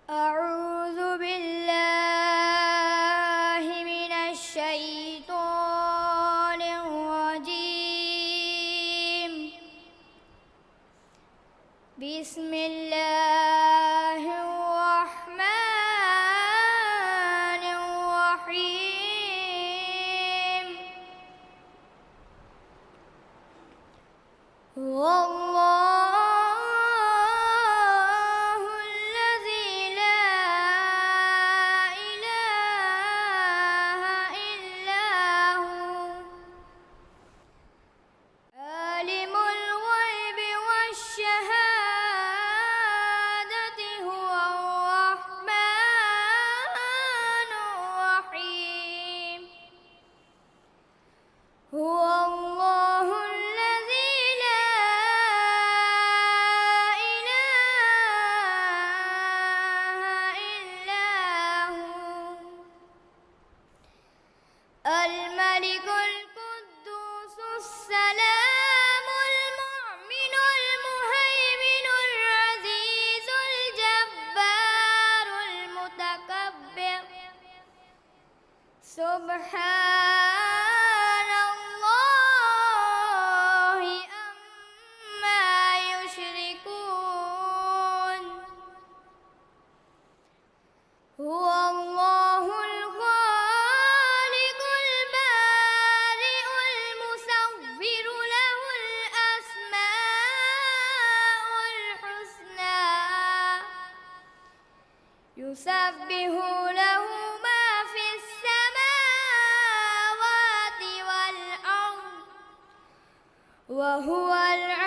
أعوذ بالله من الشيطان الرجيم. بسم الله الرحمن الرحيم. الملك القدوس السلام المؤمن المهيمن العزيز الجبار المتكبر. سبحان الله عما يشركون. هو الله الخالق البارئ المصور له الأسماء الحسنى يسبح له ما في السماوات والأرض وهو العزيز